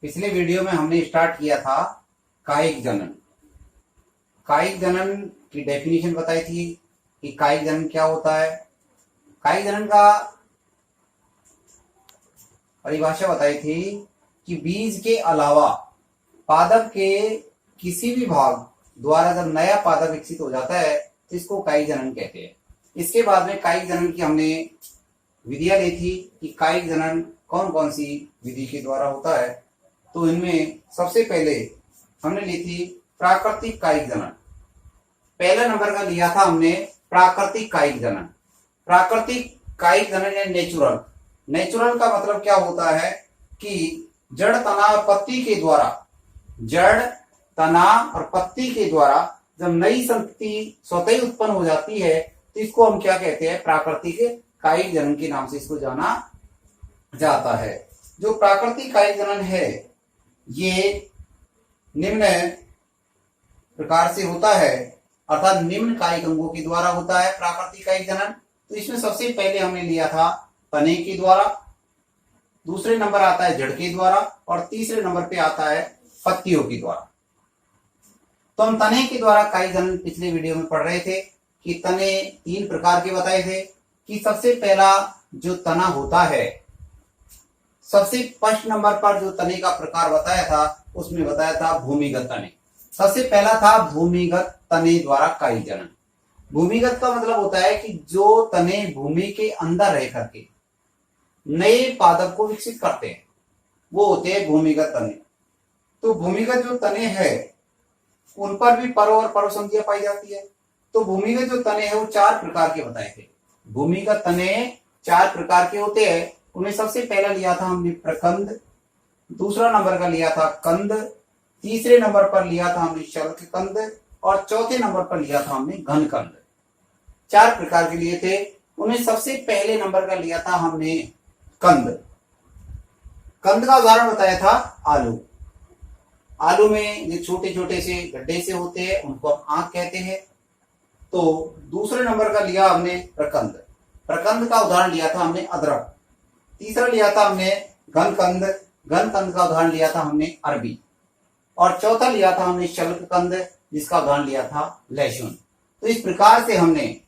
पिछले वीडियो में हमने स्टार्ट किया था कायिक जनन। कायिक जनन की डेफिनेशन बताई थी कि कायिक जनन क्या होता है। कायिक जनन का परिभाषा बताई थी कि बीज के अलावा पादप के किसी भी भाग द्वारा जब नया पादप विकसित हो जाता है तो इसको कायिक जनन कहते हैं। इसके बाद में कायिक जनन की हमने विधियां ली थी कि कायिक जनन कौन कौन सी विधि के द्वारा होता है। तो इनमें सबसे पहले हमने ली थी प्राकृतिक कायिक जनन। पहला नंबर का लिया था हमने प्राकृतिक कायिक जनन। प्राकृतिक कायिक जनन या नेचुरल। नेचुरल का मतलब क्या होता है कि जड़ तना और पत्ती के द्वारा, जड़ तना और पत्ती के द्वारा जब नई संतति स्वतः ही उत्पन्न हो जाती है तो इसको हम क्या कहते हैं, प्राकृतिक कायिक जनन के नाम से इसको जाना जाता है। जो प्राकृतिक कायिक जनन है ये निम्न प्रकार से होता है, अर्थात निम्न कायिक अंगों के द्वारा होता है प्राकृतिक कायिक जनन। तो इसमें सबसे पहले हमने लिया था तने के द्वारा, दूसरे नंबर आता है जड़ के द्वारा और तीसरे नंबर पे आता है पत्तियों के द्वारा। तो हम तने के द्वारा कायिक जनन पिछले वीडियो में पढ़ रहे थे कि तने तीन प्रकार के बताए थे कि सबसे पहला जो तना होता है, सबसे फर्स्ट नंबर पर जो तने का प्रकार बताया था उसमें बताया था भूमिगत तने। सबसे पहला था भूमिगत तने द्वारा कायिक जनन। भूमिगत का मतलब होता है कि जो तने भूमि के अंदर रह करके नए पादप को विकसित करते हैं वो होते हैं भूमिगत तने। तो भूमिगत जो तने हैं उन पर भी पर्व और पर्व संधियां पाई जाती है। तो भूमिगत जो तने हैं वो चार प्रकार के बताए थे। भूमिगत तने चार प्रकार के होते हैं। उन्हें सबसे पहला लिया था हमने प्रकंद, दूसरा नंबर का लिया था कंद, तीसरे नंबर पर लिया था हमने शल्क कंद और चौथे नंबर पर लिया था हमने घन कंद। चार प्रकार के लिए थे। उन्हें सबसे पहले नंबर का लिया था हमने कंद। कंद का उदाहरण बताया था आलू। आलू में जो छोटे छोटे से गड्ढे से होते हैं उनको हम आंख कहते हैं। तो दूसरे नंबर का लिया हमने प्रकंद। प्रकंद का उदाहरण लिया था हमने अदरक। तीसरा लिया था हमने घनकंद। घनकंद का उदाहरण लिया था हमने अरबी और चौथा लिया था हमने शल्क कंद जिसका उदाहरण लिया था लहसुन। तो इस प्रकार से हमने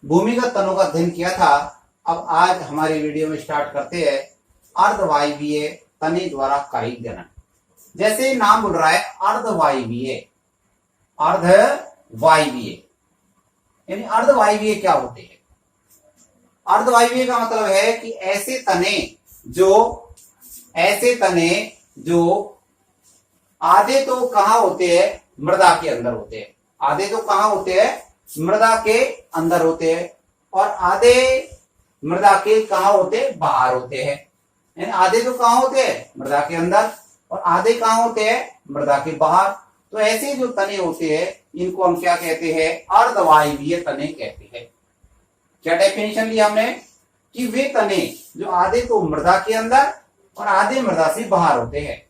भूमिगत तनों का अध्ययन किया था। अब आज हमारे वीडियो में स्टार्ट करते हैं अर्धवायवीय तने द्वारा कायिक जनन। जैसे नाम बोल रहा है अर्धवायवीय, अर्धवायवीय यानी अर्धवायवीय क्या होते हैं। अर्धवायवीय का मतलब है कि ऐसे तने जो आधे तो कहां होते हैं, मृदा के अंदर होते हैं। आधे तो कहां होते हैं, मृदा के अंदर होते हैं और आधे मृदा के कहां होते हैं, बाहर होते हैं। यानी आधे तो कहां होते हैं, मृदा के अंदर और आधे कहां होते हैं, मृदा के बाहर। तो ऐसे जो तने होते हैं इनको हम क्या कहते हैं, अर्धवायवीय तने कहते हैं। क्या डेफिनेशन लिया हमने कि वे तने जो आधे तो मृदा के अंदर और आधे मृदा से बाहर होते हैं।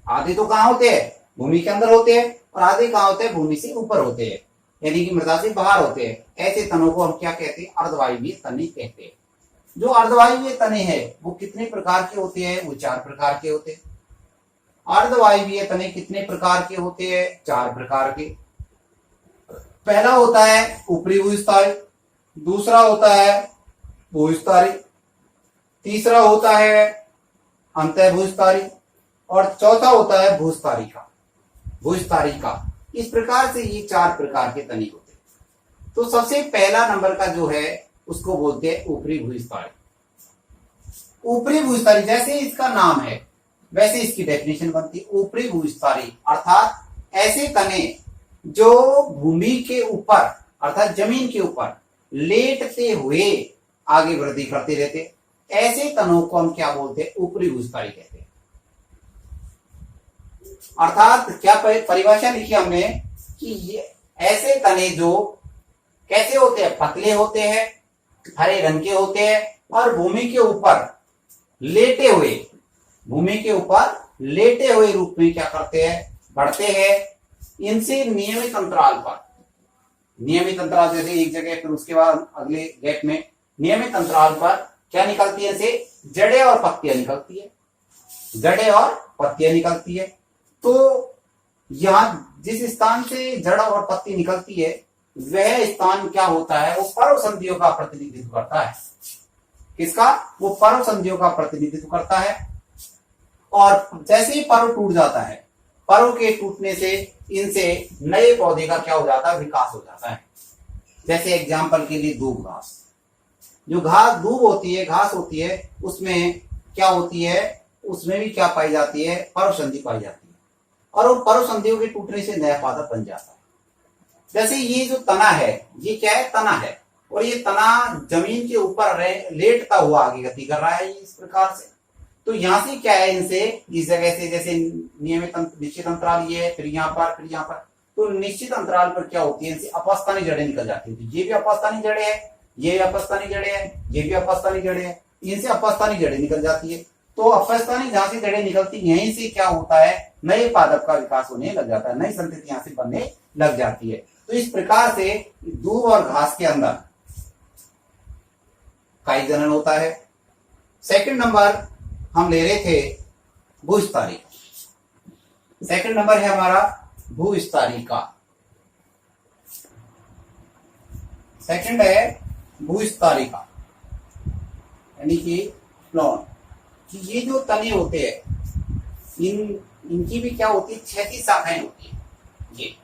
आधे तो कहां होते हैं, भूमि के अंदर होते हैं और आधे कहां होते हैं, भूमि से ऊपर होते हैं यानी कि मृदा से बाहर होते हैं। ऐसे तनों को हम क्या कहते हैं, अर्धवायवीय तने कहते हैं। जो अर्धवायवीय तने हैं वो कितने प्रकार के होते हैं, वो चार प्रकार के होते हैं। अर्धवायवीय तने कितने प्रकार के होते हैं, चार प्रकार के। पहला होता है ऊपरी भूस्थायी, दूसरा होता है भूस्थायी, तीसरा होता है अंतःभूस्थायी और चौथा होता है भूस्थायी का। इस प्रकार से ये चार प्रकार के तने होते हैं। तो सबसे पहला नंबर का जो है उसको बोलते हैं ऊपरी भूस्थायी। ऊपरी भूस्थायी जैसे इसका नाम है वैसे इसकी डेफिनेशन बनती है। ऊपरी भूस्थायी अर्थात ऐसे तने जो भूमि के ऊपर अर्थात जमीन के ऊपर लेटते हुए आगे वृद्धि करते रहते, ऐसे तनों को हम क्या बोलते हैं, ऊपरी भूस्थायी कहते हैं। अर्थात क्या परिभाषा लिखी हमने कि ये ऐसे तने जो कैसे होते हैं, पतले होते हैं, हरे रंग के होते हैं और भूमि के ऊपर लेटे हुए रूप में क्या करते हैं, बढ़ते हैं। इनसे नियमित अंतराल जैसे एक जगह फिर उसके बाद अगले गैप में नियमित अंतराल पर क्या निकलती है, जड़ें और पत्तियां निकलती है। जड़ें और पत्तियां निकलती है। तो यहाँ जिस स्थान से जड़ और पत्ती निकलती है वह स्थान क्या होता है, वो पर्व संधियों का प्रतिनिधित्व करता है। किसका? वो पर्व संधियों का प्रतिनिधित्व करता है। और जैसे ही पर्व टूट जाता है, पर्व के टूटने से इनसे नए पौधे का क्या हो जाता है, विकास हो जाता है। जैसे एग्जाम्पल के लिए दूब घास, जो घास दूब होती है, घास होती है, उसमें क्या होती है, उसमें भी क्या पाई जाती है, पर्व संधि पाई जाती है। और उन पर्व संधियों के टूटने से नया पादप बन जाता है। जैसे ये जो तना है, ये क्या है, तना है, और ये तना जमीन के ऊपर लेटता हुआ आगे गति कर रहा है इस प्रकार से। तो यहाँ से क्या है, इनसे इस जगह से जैसे नियमित निश्चित अंतराल ये है, फिर यहाँ पर, फिर यहाँ पर, तो निश्चित अंतराल पर क्या होती है, इनसे अपस्थानी जड़ें निकल जाती है। ये भी अपस्थानी जड़ें है, ये भी अपस्थानी जड़ें है, ये भी अपस्थानी जड़ें है, इनसे अपस्थानी जड़ें निकल जाती है। तो अपस्थानी जहां से जड़ें निकलती, यहीं से क्या होता है, नए पादप का विकास होने लग जाता है, नई संतति यहाँ से बनने लग जाती है। तो इस प्रकार से दूब और घास के अंदर काई जनन होता है। सेकंड नंबर हम ले रहे थे भूस्तारिका। सेकंड नंबर है हमारा भूस्तारिका। सेकंड है भूस्तारिका, यानी कि फ्लोन। कि ये जो तने होते हैं, इनकी भी क्या होती है, क्षैतिज शाखाएं होती है। ये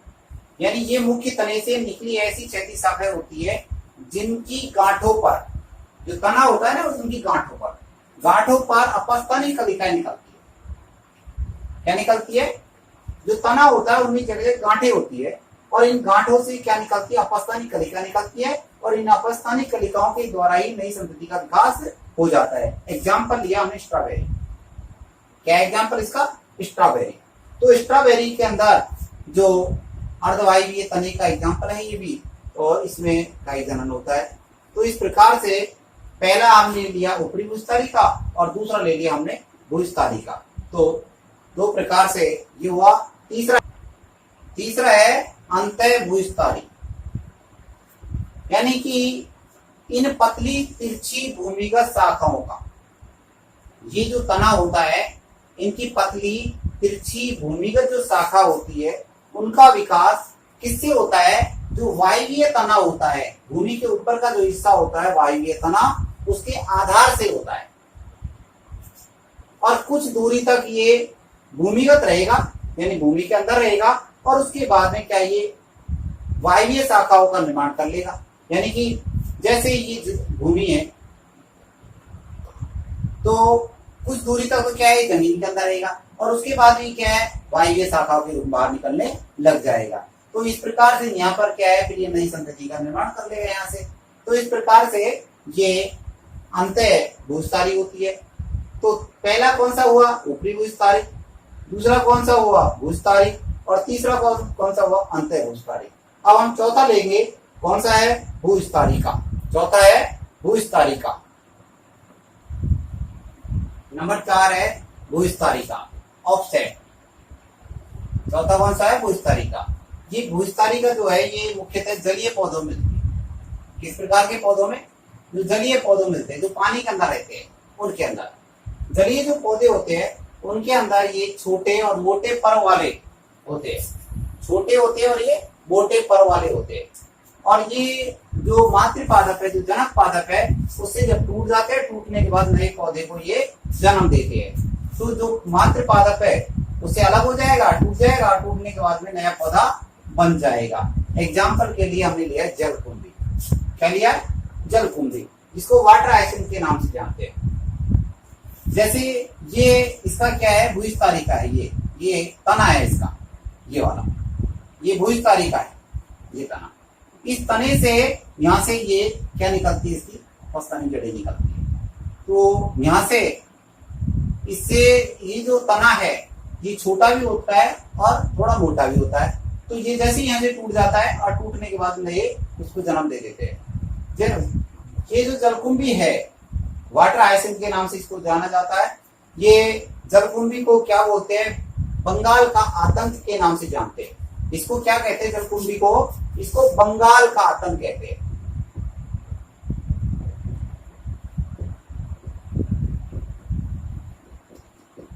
यानी ये मुख्य तने से निकली ऐसी क्षैतिज शाखाएं होती है जिनकी गांठों पर, जो तना होता है ना, उनकी गांठों पर अपस्थानी कलिकाएं निकलती है। क्या निकलती है? जो तना होता है उनमें जगह गांठें होती है, और इन गांठों से क्या निकलती है, अपस्थानी कलिका निकलती है, और इन अपस्थानी कलिकाओं के द्वारा ही नई संतति का विकास हो जाता है। एग्जाम्पल लिया हमने स्ट्रॉबेरी। क्या एग्जाम्पल इसका? स्ट्रॉबेरी। तो स्ट्रॉबेरी के अंदर जो अर्धवायवीय तने का एग्जाम्पल है ये भी, और इसमें काई जनन होता है। तो इस प्रकार से पहला हमने लिया ऊपरी भूस्तारिका और दूसरा ले लिया हमने भूस्तारिका। तो दो प्रकार से ये हुआ। तीसरा है अंतः भूस्तारी, यानी कि इन पतली तिरछी भूमिगत शाखाओं का, ये जो तना होता है, इनकी पतली तिरछी भूमिगत जो शाखा होती है, उनका विकास किससे होता है? जो वायवीय तना होता है, भूमि के ऊपर का जो हिस्सा होता है वायवीय तना, उसके आधार से होता है। और कुछ दूरी तक ये भूमिगत रहेगा, यानी भूमि के अंदर रहेगा, और उसके बाद में क्या, ये वायवीय शाखाओं का निर्माण कर लेगा। यानी कि जैसे ये भूमि है, तो कुछ दूरी तक तो क्या है, जमीन के अंदर रहेगा, और उसके बाद में क्या है, वायवीय शाखाओं के रूप बाहर निकलने लग जाएगा। तो इस प्रकार से यहाँ पर क्या है, फिर ये नई संतति का निर्माण कर लेगा यहाँ से। तो इस प्रकार से ये अंतः भूस्तारी होती है। तो पहला कौन सा हुआ? ऊपरी भूस्तारी। दूसरा कौन सा हुआ? भूस्तारी। और तीसरा कौन सा हुआ? अंतः भूस्तारी। अब हम चौथा लेंगे, कौन सा है? भूस्तारिका। चौथा है भूस्तारिका। नंबर 4 है भूस्तारिका, ऑफसेट। चौथा कौन सा है? भूस्तारिका। ये भूस्तारिका जो है, ये मुख्यतः जलीय पौधों में मिलती है। किस प्रकार के पौधों में? जो जलीय पौधों में मिलते हैं, जो पानी के अंदर रहते हैं, उनके अंदर। जलीय जो पौधे होते हैं उनके अंदर ये छोटे और मोटे पर वाले होते हैं। छोटे होते हैं और ये मोटे पर वाले होते हैं। और ये जो मातृ पादप है, जो जनक पादप है, उससे जब टूट जाते हैं, टूटने के बाद नए पौधे को ये जन्म देते हैं। तो जो मातृ पादप है उससे अलग हो जाएगा, टूट जाएगा, टूटने के बाद में नया पौधा बन जाएगा। एग्जाम्पल के लिए हमने लिया जलकुंभी। क्या लिया? जलकुंभी, जिसको वाटर हायसिंथ के नाम से जानते हैं। जैसे ये इसका क्या है? भूस्तारिका है। ये तना है इसका, ये वाला, ये भूस्तारिका है, ये तना। इस तने से यहाँ से ये क्या निकलती है? इसकी अपस्थानी जड़ें निकलती है। तो यहाँ से इससे ये जो तना है, ये छोटा भी होता है और थोड़ा मोटा भी होता है। तो ये जैसे यहाँ से टूट जाता है और टूटने के बाद नए उसको जन्म दे देते हैं। ये जो जलकुंभी है, वाटर हायसिंथ के नाम से इसको जाना जाता है। ये जलकुंभी को क्या बोलते हैं? बंगाल का आतंक के नाम से जानते हैं। इसको क्या कहते हैं? जलकुंभी को, इसको बंगाल का आतंक कहते हैं।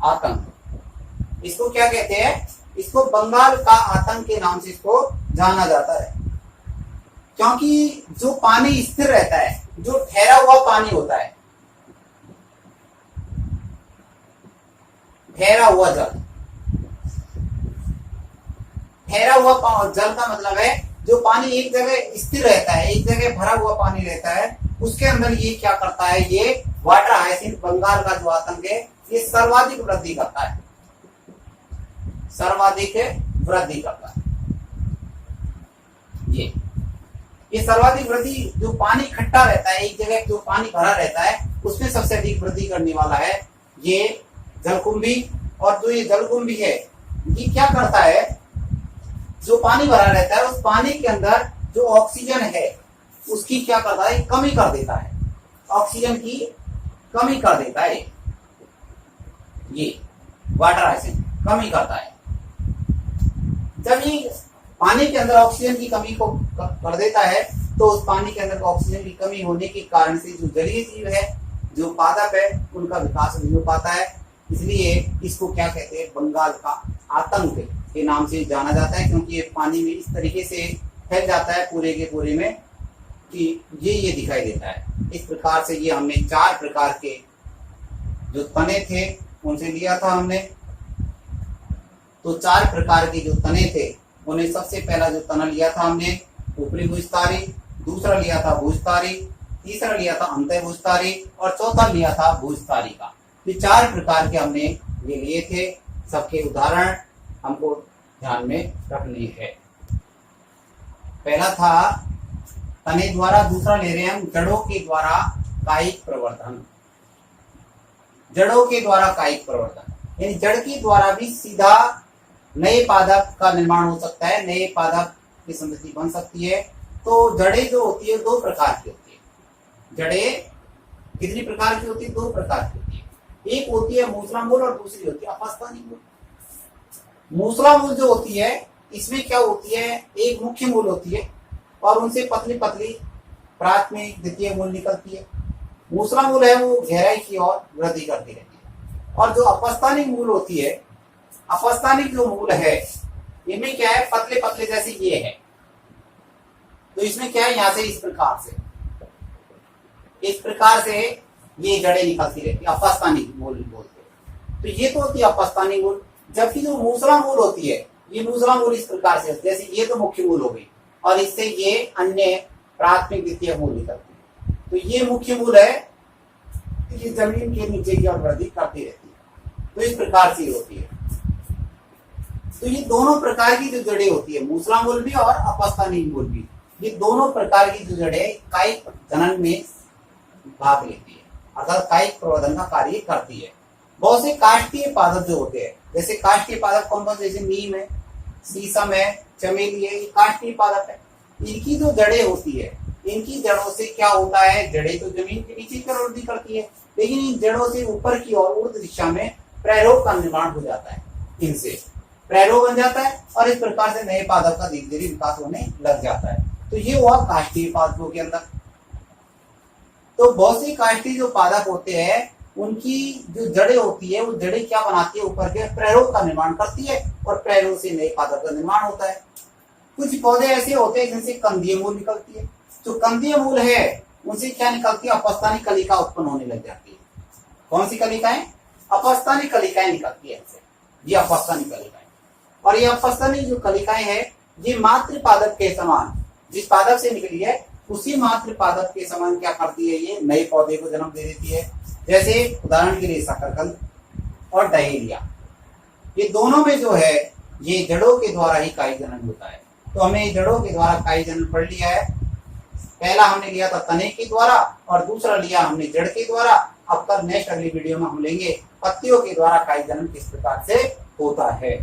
आतंक। इसको क्या कहते हैं? इसको बंगाल का आतंक के नाम से इसको जाना जाता है, क्योंकि जो पानी स्थिर रहता है, जो ठहरा हुआ पानी होता है, ठहरा हुआ जल, ठहरा हुआ जल का मतलब है जो पानी एक जगह स्थिर रहता है, एक जगह भरा हुआ पानी रहता है, उसके अंदर ये क्या करता है, ये वाटर हाइसिंथ बंगाल का जो आतंक है ये सर्वाधिक वृद्धि करता है, सर्वाधिक वृद्धि करता है। ये सर्वाधिक वृद्धि, जो पानी इकट्ठा रहता है एक जगह, जो पानी भरा रहता है उसमें सबसे अधिक वृद्धि करने वाला है ये जलकुंभी। और जो ये जलकुंभी है ये क्या करता है, जो पानी भरा रहता है उस पानी के अंदर जो ऑक्सीजन है उसकी क्या करता है, कमी कर देता है, ऑक्सीजन की कमी कर देता है। ये वाटर हाइसिंथ कमी करता है। जब ये पानी के अंदर ऑक्सीजन की कमी को कर देता है तो उस पानी के अंदर ऑक्सीजन की कमी होने के कारण से जो जलीय जीव है, जो पादप है, उनका विकास नहीं हो पाता है। इसलिए इसको क्या कहते हैं, बंगाल का आतंक के नाम से जाना जाता है, क्योंकि ये पानी में इस तरीके से फैल जाता है पूरे के पूरे में कि ये दिखाई देता है। इस प्रकार से ये हमने 4 प्रकार के जो तने थे उनसे लिया था हमने। तो 4 प्रकार के जो तने थे उन्हें सबसे पहला जो तना लिया था हमने ऊपरी भुजतारी, दूसरा लिया था भुजतारी, तीसरा लिया था अंतः भुजतारी और चौथा लिया था भुजतारी का। ये 4 प्रकार के हमने ये लिए थे। सबके उदाहरण हमको ध्यान में रखनी है। पहला था तने द्वारा, दूसरा ले रहे हैं हम जड़ों के द्वारा कायिक प्रवर्धन। जड़ों के द्वारा कायिक प्रवर्धन यानी जड़ के द्वारा भी सीधा नए पादप का निर्माण हो सकता है, नए पादप की संतति बन सकती है। तो जड़ें जो होती है 2 प्रकार की होती है। जड़ें कितनी प्रकार की होती है? 2 प्रकार की होती है। एक होती है मूसलामूल और दूसरी होती है अपस्थानी मूल। मूसलामूल जो होती है इसमें क्या होती है, एक मुख्य मूल होती है और उनसे पतली पतली प्राथमिक द्वितीय मूल निकलती है। मूसलामूल है वो गहराई की ओर वृद्धि करती रहती है। और जो अपस्थानिक मूल होती है, अपस्थानिक जो मूल है इनमें क्या है, पतले पतले जैसे ये है। तो इसमें क्या है, यहां से इस प्रकार से ये जड़ें निकलती रहती है, अपस्थानिक मूल बोलते हैं। तो ये तो होती है अपस्थानिक मूल। जबकि जो मूसला मूल होती है, ये मूसला मूल इस प्रकार से, जैसे ये तो मुख्य मूल हो गई और इससे ये अन्य प्राथमिक द्वितीय मूल निकलती है। तो ये मुख्य मूल है, ये जमीन के नीचे की ओर वृद्धि करती रहती है। तो इस प्रकार से होती है। तो ये दोनों प्रकार की जो जड़ें होती है, मूसला मूल भी और अपस्थानिक मूल भी, ये दोनों प्रकार की जो जड़ें कायिक जनन में भाग लेती है, अर्थात कायिक प्रवर्धन का कार्य करती है। बहुत से काष्ठीय पादप जो होते हैं, जैसे काष्ठीय पादप कौन कौन से, जैसे नीम है, शीशम है, चमेली है, ये काष्ठीय पादप है। इनकी जो जड़ें होती है, इनकी जड़ों से क्या होता है, जड़ें तो जमीन के नीचे की ओर वृद्धि करती है, लेकिन इन जड़ों से ऊपर की ओर ऊर्ध्व दिशा में प्रैरोग का निर्माण हो जाता है। इनसे प्रैरोग बन जाता है और इस प्रकार से नए पादप का धीरे धीरे विकास होने लग जाता है। तो ये हुआ काष्ठीय पादपों के अंदर। तो बहुत सी काष्ठीय जो पादप होते हैं उनकी जो जड़ें होती है, वो जड़ें क्या बनाती है, ऊपर के प्रैरोग का निर्माण करती है और प्रैरोग से नए पादप का निर्माण होता है। कुछ पौधे ऐसे होते हैं जिनसे कंदीय मूल निकलती है। जो कंदीय मूल है उनसे क्या निकलती है, अपस्थानिक कलिका उत्पन्न होने लग जाती है। कौन सी कलिकाएं? अपस्थानिक कलिकाएं निकलती है इनसे, ये अपस्थानिक कलिकाएं। और ये अपस्थानिक जो कलिकाएं है ये मातृ पादप के समान, जिस पादप से निकली है उसी मातृ पादप के समान क्या करती है, ये नए पौधे को जन्म दे देती है। जैसे उदाहरण के लिए शकरकंद और डहेलिया, ये दोनों में जो है ये जड़ों के द्वारा ही कायिक जनन होता है। तो हमें जड़ों के द्वारा कायिक जनन पढ़ लिया है। पहला हमने लिया था तने के द्वारा और दूसरा लिया हमने जड़ के द्वारा। अब कल नेक्स्ट अगली वीडियो में हम लेंगे पत्तियों के द्वारा कायिक जनन किस प्रकार से होता है।